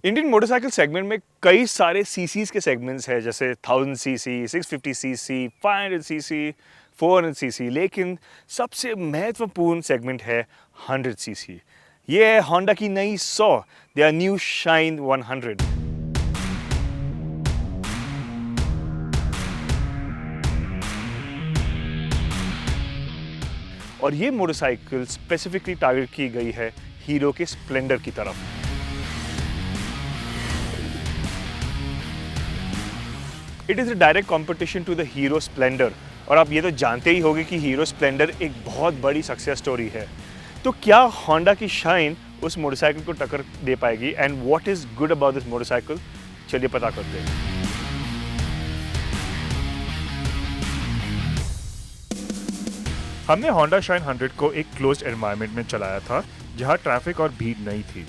Indian motorcycle segment में कई सारे सीसीज के सेगमेंट्स हैं, जैसे 1000 सीसी, 650 सीसी, 500 सीसी, 400 सीसी, लेकिन सबसे महत्वपूर्ण सेगमेंट है 100 सीसी। ये है होंडा की नई 100, देयर न्यू शाइन 100। और ये मोटरसाइकिल स्पेसिफिकली टारगेट की गई है हीरो के स्प्लेंडर की तरफ। It is a direct competition to the Hero Splendor. और आप ये तो जानते ही होंगे कि हीरो स्प्लेंडर एक बहुत बड़ी सक्सेस स्टोरी है। तो क्या होंडा की शाइन उस मोटरसाइकिल को टक्कर दे पाएगी, and what is good about this motorcycle, चलिए पता करते हैं। हमने होंडा शाइन 100 को एक क्लोज्ड एनवायरनमेंट में चलाया था जहां ट्रैफिक और भीड़ नहीं थी।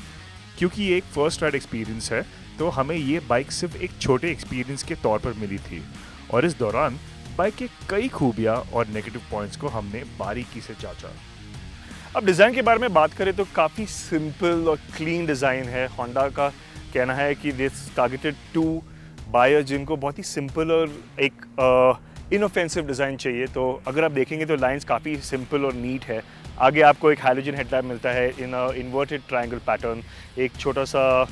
क्योंकि ये एक फर्स्ट राइड एक्सपीरियंस है तो हमें ये बाइक सिर्फ एक छोटे एक्सपीरियंस के तौर पर मिली थी, और इस दौरान बाइक के कई खूबियां और नेगेटिव पॉइंट्स को हमने बारीकी से जांचा। अब डिज़ाइन के बारे में बात करें तो काफ़ी सिंपल और क्लीन डिज़ाइन है। होंडा का कहना है कि दिस टारगेटेड टू बायर्स जिनको बहुत ही सिंपल और एक इनऑफेंसिव डिज़ाइन चाहिए। तो अगर आप देखेंगे तो लाइंस काफ़ी सिंपल और नीट है। आगे आपको एक हैलोजन हेडलैम्प मिलता है इन इन्वर्टेड ट्रायंगल पैटर्न, एक छोटा सा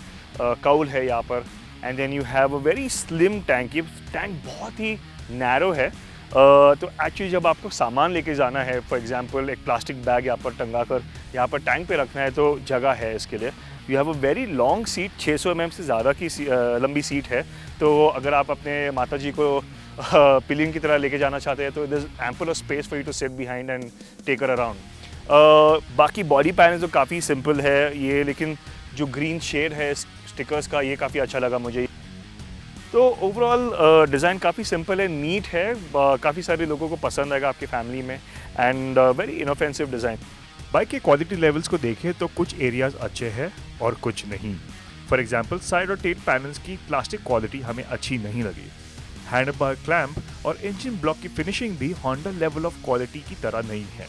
काउल है यहाँ पर, and then you have a very slim tank. ये टैंक बहुत ही नैरो है। तो एक्चुअली जब आपको सामान लेके जाना है, फॉर एग्जांपल एक प्लास्टिक बैग यहाँ पर टंगा कर यहाँ पर टैंक पे रखना है, तो जगह है इसके लिए। You have a very long seat, 600 mm से ज़्यादा की लंबी सीट है। तो अगर आप अपने माता जी को पिलियन की तरह लेके जाना चाहते हैं तो there is ample of space for you to sit behind and take her around. बाकी बॉडी पैनल तो काफ़ी सिंपल है ये, लेकिन जो ग्रीन शेड है स्टिकर्स का, ये काफ़ी अच्छा लगा मुझे। तो ओवरऑल डिज़ाइन काफ़ी सिंपल है, नीट है, काफ़ी सारे लोगों को पसंद आएगा आपकी फैमिली में, and very inoffensive design. Bike के क्वालिटी लेवल्स को देखें तो कुछ एरियाज अच्छे हैं और कुछ नहीं। फॉर एग्जांपल साइड और टेल पैनल्स की प्लास्टिक क्वालिटी हमें अच्छी नहीं लगी। हैंडलबार क्लैंप और इंजन ब्लॉक की फिनिशिंग भी होंडा लेवल ऑफ क्वालिटी की तरह नहीं है।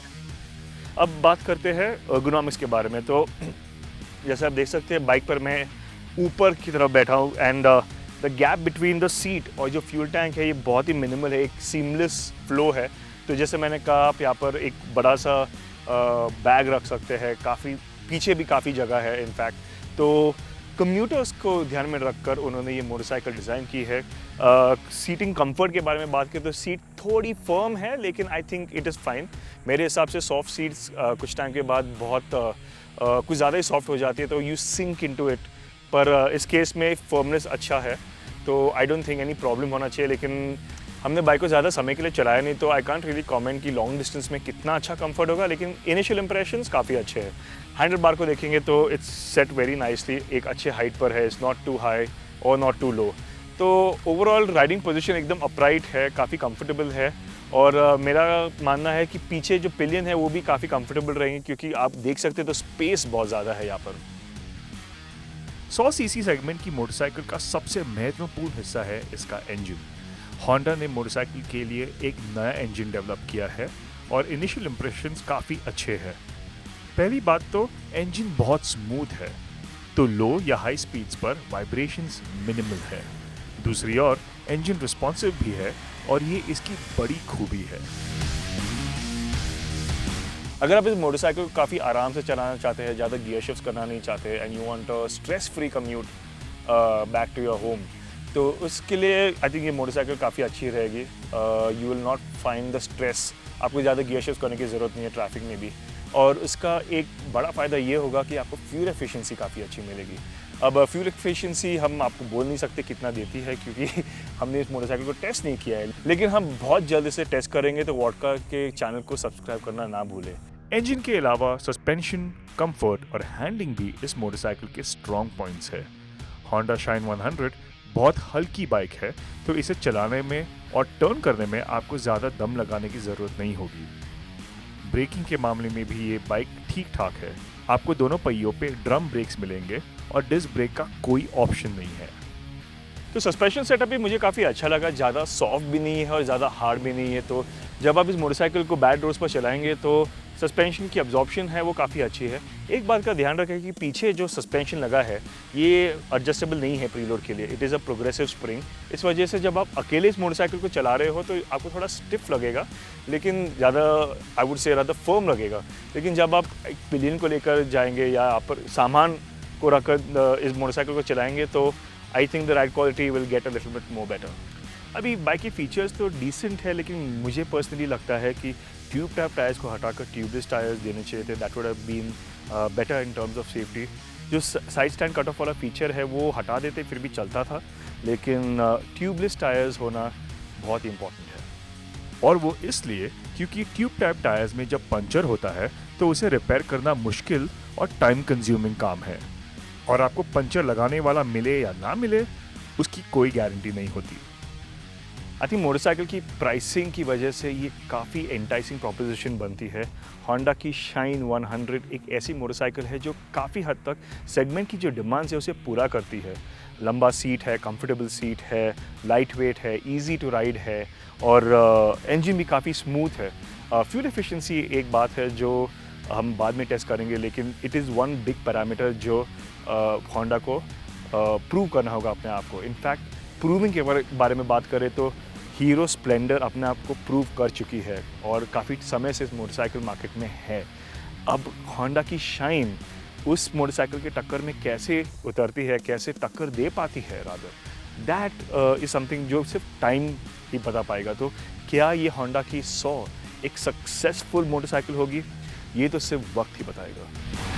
अब बात करते हैं एर्गोनॉमिक्स के बारे में। तो जैसे आप देख सकते हैं बाइक पर मैं ऊपर की तरफ बैठा हूँ, and the gap between the seat और जो फ्यूल टैंक है ये बहुत ही मिनिमल है, एक सीमलेस फ्लो है। तो जैसे मैंने कहा, आप यहाँ पर एक बड़ा सा बैग रख सकते हैं, काफ़ी पीछे भी काफ़ी जगह है इनफैक्ट। तो कम्यूटर्स को ध्यान में रखकर उन्होंने ये मोटरसाइकिल डिज़ाइन की है। सीटिंग कंफर्ट के बारे में बात करें तो सीट थोड़ी फर्म है, लेकिन I think it is fine. मेरे हिसाब से सॉफ्ट सीट्स कुछ टाइम के बाद बहुत कुछ ज़्यादा ही सॉफ्ट हो जाती है, तो यू सिंक इनटू इट। पर इस केस में फर्मनेस अच्छा है, तो I don't think any problem होना चाहिए। लेकिन हमने बाइक को ज़्यादा समय के लिए चलाया नहीं, तो आई कांट रियली कमेंट कि लॉन्ग डिस्टेंस में कितना अच्छा कंफर्ट होगा, लेकिन इनिशियल इंप्रेशंस काफ़ी अच्छे हैं। हैंडल बार को देखेंगे तो इट्स सेट वेरी नाइसली, एक अच्छे हाइट पर है, इट्स नॉट टू हाई और नॉट टू लो। तो ओवरऑल राइडिंग पोजीशन एकदम अपराइट है, काफ़ी कंफर्टेबल है। और मेरा मानना है कि पीछे जो पिलियन है वो भी काफ़ी कंफर्टेबल रहेंगे, क्योंकि आप देख सकते हैं तो स्पेस बहुत ज़्यादा है यहाँ पर। 100 सीसी सेगमेंट की मोटरसाइकिल का सबसे महत्वपूर्ण हिस्सा है इसका इंजन। होंडा ने मोटरसाइकिल के लिए एक नया इंजन डेवलप किया है और इनिशियल इंप्रेशंस काफ़ी अच्छे हैं। पहली बात तो इंजन बहुत स्मूथ है, तो लो या हाई स्पीड्स पर वाइब्रेशंस मिनिमल है। दूसरी ओर इंजन रिस्पॉन्सिव भी है और ये इसकी बड़ी खूबी है। अगर आप इस मोटरसाइकिल को काफ़ी आराम से चलाना चाहते हैं, ज़्यादा गियर शिफ्ट्स करना नहीं चाहते, and you want a stress free commute back to your home, तो उसके लिए आई थिंक ये मोटरसाइकिल काफ़ी अच्छी रहेगी। You will not find the stress, आपको ज़्यादा गियर शिफ्ट करने की ज़रूरत नहीं है ट्रैफिक में भी। और उसका एक बड़ा फ़ायदा ये होगा कि आपको फ्यूल एफिशिएंसी काफ़ी अच्छी मिलेगी। अब फ्यूल एफिशिएंसी हम आपको बोल नहीं सकते कितना देती है, क्योंकि हमने इस मोटरसाइकिल को टेस्ट नहीं किया है, लेकिन हम बहुत जल्द इसे टेस्ट करेंगे। तो वॉडका के चैनल को सब्सक्राइब करना ना भूलें। इंजन के अलावा सस्पेंशन, कंफर्ट और हैंडलिंग भी इस मोटरसाइकिल के स्ट्रॉन्ग पॉइंट्स है। होंडा शाइन 100 बहुत हल्की बाइक है, तो इसे चलाने में और टर्न करने में आपको ज़्यादा दम लगाने की ज़रूरत नहीं होगी। ब्रेकिंग के मामले में भी ये बाइक ठीक ठाक है। आपको दोनों पहियों पे ड्रम ब्रेक्स मिलेंगे और डिस्क ब्रेक का कोई ऑप्शन नहीं है। तो सस्पेंशन सेटअप भी मुझे काफ़ी अच्छा लगा, ज़्यादा सॉफ्ट भी नहीं है और ज़्यादा हार्ड भी नहीं है। तो जब आप इस मोटरसाइकिल को बैड रोड्स पर चलाएंगे तो सस्पेंशन की अब्जॉर्प्शन है वो काफ़ी अच्छी है। एक बात का ध्यान रखें कि पीछे जो सस्पेंशन लगा है ये एडजस्टेबल नहीं है प्रीलोड के लिए, it is a progressive spring. इस वजह से जब आप अकेले इस मोटरसाइकिल को चला रहे हो तो आपको थोड़ा स्टिफ लगेगा, लेकिन ज़्यादा आई वुड से ज़्यादा फर्म लगेगा। लेकिन जब आप एक पिलियन को लेकर जाएंगे या आप पर सामान को रखकर इस मोटरसाइकिल को चलाएंगे तो I think the ride quality will get a little bit more better. अभी बाइक के फीचर्स तो डिसेंट है, लेकिन मुझे पर्सनली लगता है कि ट्यूब टैप टायर्स को हटाकर ट्यूबलेस टायर्स देने चाहिए थे। That would have been better in terms of safety. जो साइड स्टैंड कट ऑफ वाला फीचर है वो हटा देते फिर भी चलता था, लेकिन ट्यूबलेस टायर्स होना बहुत इंपॉर्टेंट है। और वो इसलिए क्योंकि ट्यूब टाइप टायर्स में जब पंचर होता है तो उसे रिपेयर करना मुश्किल और टाइम कंज्यूमिंग काम है, और आपको पंचर लगाने वाला मिले या ना मिले उसकी कोई गारंटी नहीं होती। आई थिंक मोटरसाइकिल की प्राइसिंग की वजह से ये काफ़ी एंटाइसिंग प्रोपोजिशन बनती है। होंडा की शाइन 100 एक ऐसी मोटरसाइकिल है जो काफ़ी हद तक सेगमेंट की जो डिमांड्स है उसे पूरा करती है। लंबा सीट है, कंफर्टेबल सीट है, लाइट वेट है, इजी टू राइड है और इंजन भी काफ़ी स्मूथ है। फ्यूल एफिशिएंसी एक बात है जो हम बाद में टेस्ट करेंगे, लेकिन it is one big parameter जो होंडा को प्रूव करना होगा अपने आप को। इनफैक्ट प्रूविंग के बारे में बात करें तो हीरो स्प्लेंडर अपने आप को प्रूव कर चुकी है और काफ़ी समय से इस मोटरसाइकिल मार्केट में है। अब होंडा की शाइन उस मोटरसाइकिल के टक्कर में कैसे उतरती है, कैसे टक्कर दे पाती है, रादर दैट इज़ समथिंग जो सिर्फ टाइम ही बता पाएगा। तो क्या ये होंडा की 100 एक सक्सेसफुल मोटरसाइकिल होगी, ये तो सिर्फ वक्त ही बताएगा।